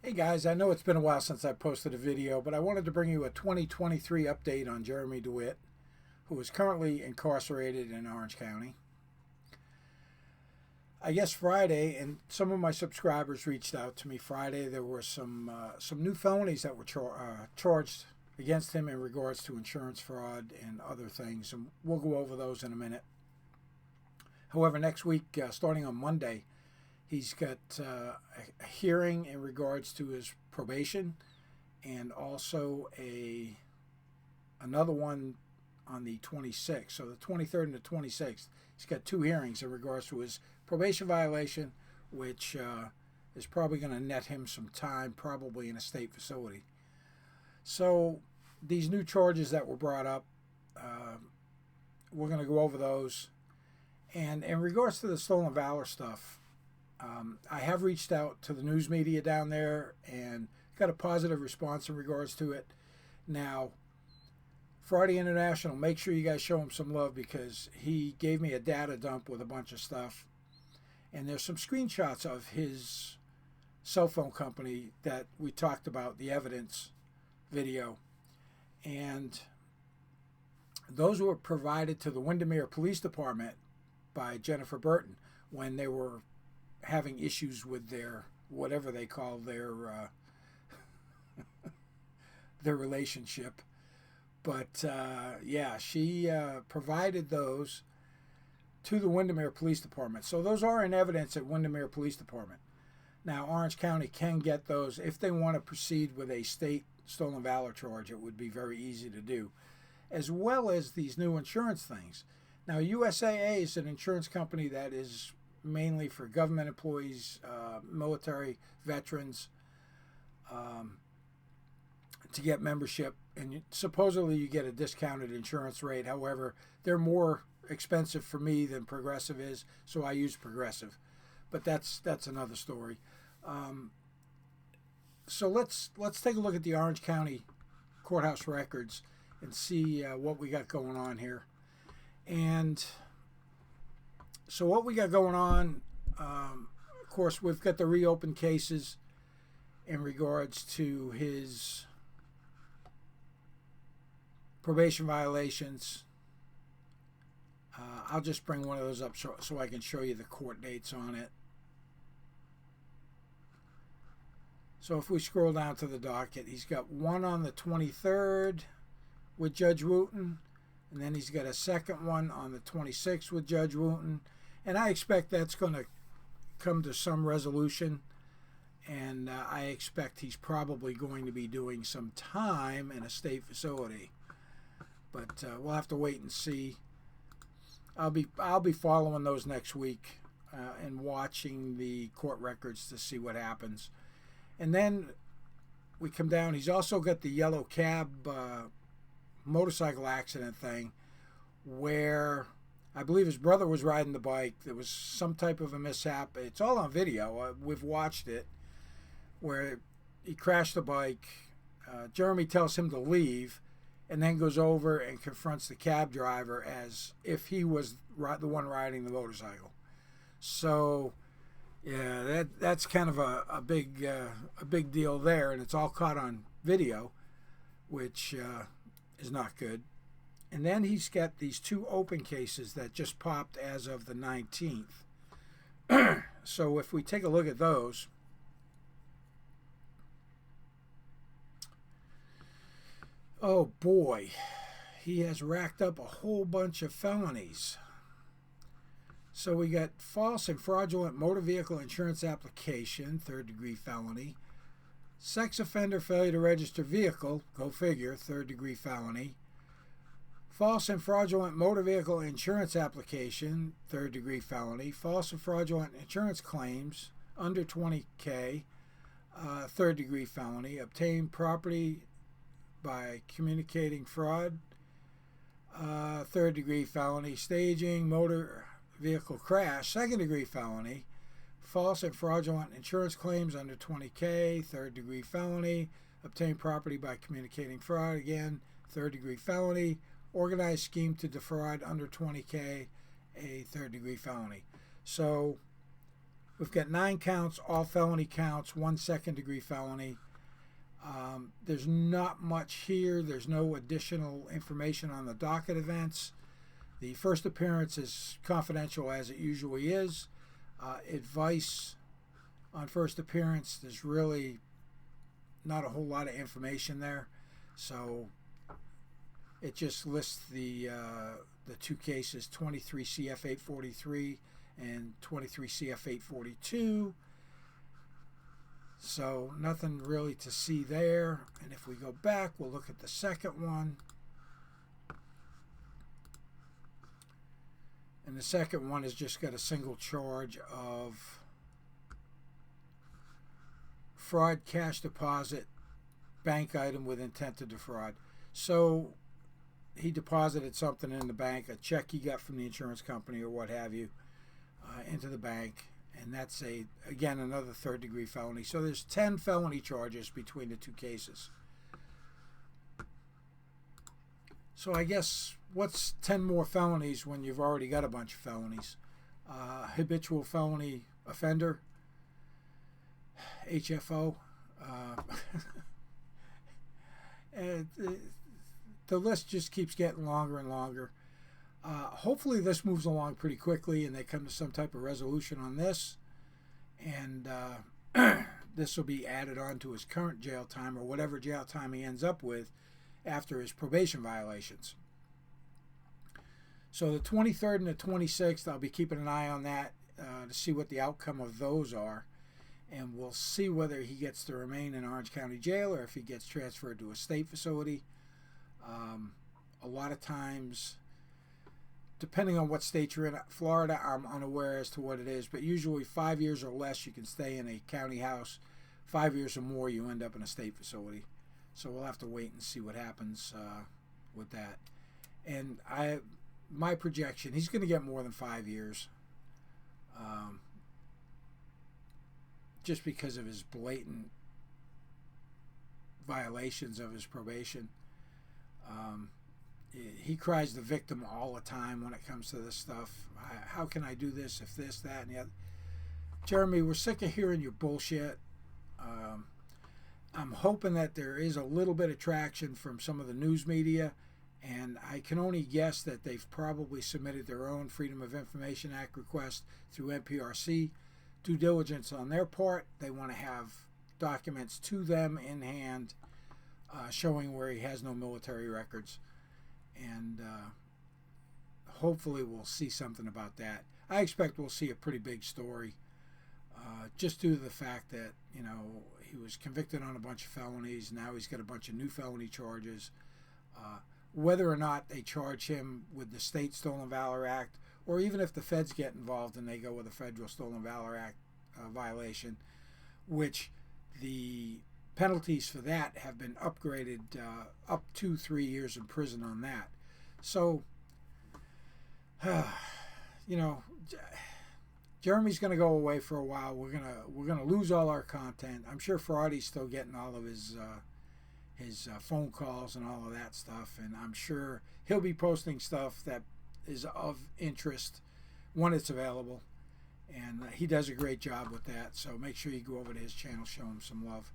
Hey guys, I know it's been a while since I posted a video, but I wanted to bring you a 2023 update on Jeremy Dewitte, who is currently incarcerated in Orange County. I guess Friday, and some of my subscribers reached out to me Friday. There were some new felonies that were charged against him in regards to insurance fraud and other things, and we'll go over those in a minute. However, next week, starting on Monday, he's got a hearing in regards to his probation, and also another one on the 26th. So the 23rd and the 26th, he's got two hearings in regards to his probation violation, which is probably going to net him some time, probably in a state facility. So these new charges that were brought up, we're going to go over those. And in regards to the stolen valor stuff, I have reached out to the news media down there and got a positive response in regards to it. Now, Friday International, make sure you guys show him some love because he gave me a data dump with a bunch of stuff. And there's some screenshots of his cell phone company that we talked about, the evidence video. And those were provided to the Windermere Police Department by Jennifer Burton when they were having issues with their, whatever they call their their relationship. But yeah, she provided those to the Windermere Police Department. So those are in evidence at Windermere Police Department. Now, Orange County can get those. If they want to proceed with a state stolen valor charge, it would be very easy to do, as well as these new insurance things. Now, USAA is an insurance company that is mainly for government employees, military veterans, to get membership. And supposedly you get a discounted insurance rate. However, they're more expensive for me than Progressive is, so I use Progressive. But that's another story. So let's take a look at the Orange County courthouse records and see what we got going on here. And so what we got going on, of course, we've got the reopened cases in regards to his probation violations. I'll just bring one of those up so I can show you the court dates on it. So if we scroll down to the docket, he's got one on the 23rd with Judge Wooten, and then he's got a second one on the 26th with Judge Wooten. And I expect that's going to come to some resolution. And I expect he's probably going to be doing some time in a state facility. But we'll have to wait and see. I'll be following those next week and watching the court records to see what happens. And then we come down. He's also got the yellow cab motorcycle accident thing where I believe his brother was riding the bike. There was some type of a mishap. It's all on video. We've watched it where he crashed the bike. Jeremy tells him to leave and then goes over and confronts the cab driver as if he was the one riding the motorcycle. So yeah, that's kind of a big deal there, and it's all caught on video, which is not good. And then he's got these two open cases that just popped as of the 19th. So if we take a look at those, oh boy, he has racked up a whole bunch of felonies. So we got false and fraudulent motor vehicle insurance application, third-degree felony. Sex offender failure to register vehicle, go figure, third-degree felony. False and fraudulent motor vehicle insurance application, third-degree felony. False and fraudulent insurance claims, under $20K, third-degree felony. Obtain property by communicating fraud, third-degree felony. Staging motor vehicle crash, second-degree felony. False and fraudulent insurance claims under $20K, third-degree felony. Obtain property by communicating fraud, again, third-degree felony. Organized scheme to defraud under $20K, a third-degree felony. So We've got 9 counts, all felony counts, 1 second-degree felony. There's not much here. There's no additional information on the docket events. The first appearance is confidential as it usually is. Advice on first appearance, there's really not a whole lot of information there. So it just lists the 2 cases, 23 CF 843 and 23 CF 842. So nothing really to see there. And if we go back, we'll look at the second one. And the second one has just got a single charge of fraud, cash deposit, bank item with intent to defraud. So he deposited something in the bank, a check he got from the insurance company or what have you, into the bank. And that's, again, another third-degree felony. So there's 10 felony charges between the 2 cases. So I guess what's 10 more felonies when you've already got a bunch of felonies? Habitual felony offender, HFO. And the list just keeps getting longer and longer. Hopefully this moves along pretty quickly and they come to some type of resolution on this, and this will be added on to his current jail time or whatever jail time he ends up with after his probation violations. So the 23rd and the 26th, I'll be keeping an eye on that to see what the outcome of those are, and we'll see whether he gets to remain in Orange County Jail or if he gets transferred to a state facility. A lot of times, depending on what state you're in, Florida, I'm unaware as to what it is, but usually 5 years or less you can stay in a county house. 5 years or more you end up in a state facility. So we'll have to wait and see what happens with that. And my projection, he's going to get more than 5 years, just because of his blatant violations of his probation. He cries the victim all the time when it comes to this stuff. How can I do this if this, that, and the other? Jeremy, we're sick of hearing your bullshit. I'm hoping that there is a little bit of traction from some of the news media, and I can only guess that they've probably submitted their own Freedom of Information Act request through NPRC. Due diligence on their part. They want to have documents to them in hand showing where he has no military records, and hopefully we'll see something about that. I expect we'll see a pretty big story, just due to the fact that, you know, he was convicted on a bunch of felonies. Now he's got a bunch of new felony charges. Whether or not they charge him with the state Stolen Valor Act, or even if the feds get involved and they go with a federal Stolen Valor Act violation, which the penalties for that have been upgraded up to 3 years in prison on that. So, you know, Jeremy's going to go away for a while. We're gonna lose all our content. I'm sure Fraudy's still getting all of his phone calls and all of that stuff, and I'm sure he'll be posting stuff that is of interest when it's available, and he does a great job with that. So make sure you go over to his channel, show him some love.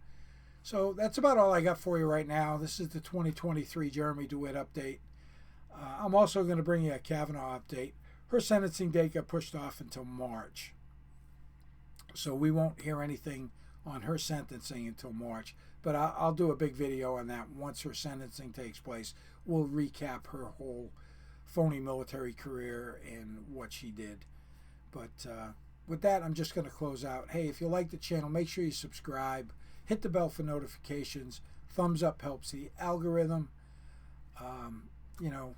So that's about all I got for you right now. This is the 2023 Jeremy Dewitte update. I'm also going to bring you a Kavanaugh update. Her sentencing date got pushed off until March, so we won't hear anything on her sentencing until March. But I'll do a big video on that once her sentencing takes place. We'll recap her whole phony military career and what she did. But with that, I'm just going to close out. Hey, if you like the channel, make sure you subscribe. Hit the bell for notifications. Thumbs up helps the algorithm. You know,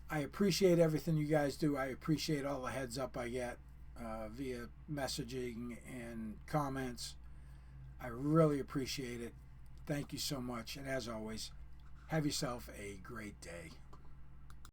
I appreciate everything you guys do. I appreciate all the heads up I get via messaging and comments. I really appreciate it. Thank you so much. And as always, have yourself a great day.